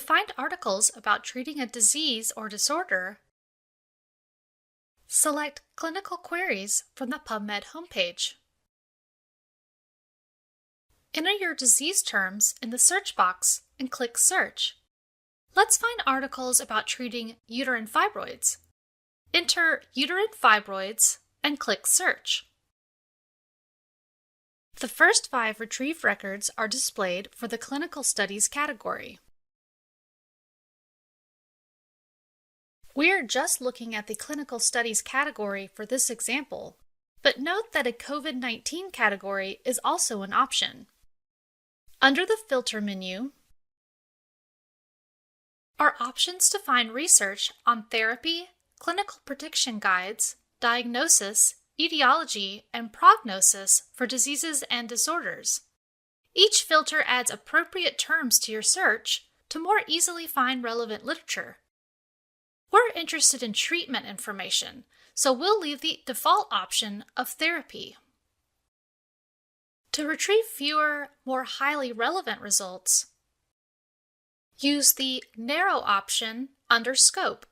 find articles about treating a disease or disorder, select Clinical Queries from the PubMed homepage. Enter your disease terms in the search box and click Search. Let's find articles about treating uterine fibroids. Enter uterine fibroids and click Search. The first 5 retrieved records are displayed for the Clinical Studies category. We are just looking at the Clinical Studies category for this example, but note that a COVID-19 category is also an option. Under the Filter menu are options to find research on therapy, clinical prediction guides, diagnosis, etiology, and prognosis for diseases and disorders. Each filter adds appropriate terms to your search to more easily find relevant literature. We're interested in treatment information, so we'll leave the default option of therapy. To retrieve fewer, more highly relevant results, use the Narrow option under Scope.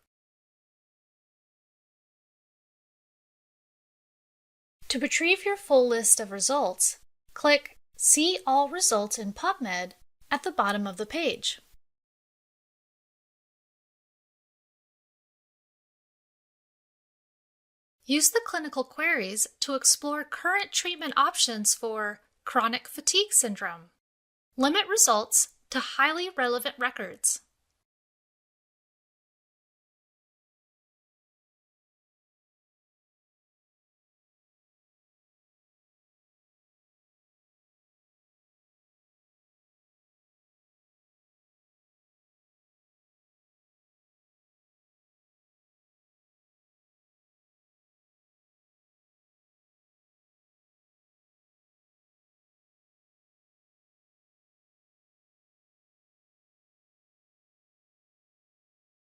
To retrieve your full list of results, click See All Results in PubMed at the bottom of the page. Use the clinical queries to explore current treatment options for chronic fatigue syndrome. Limit results to highly relevant records.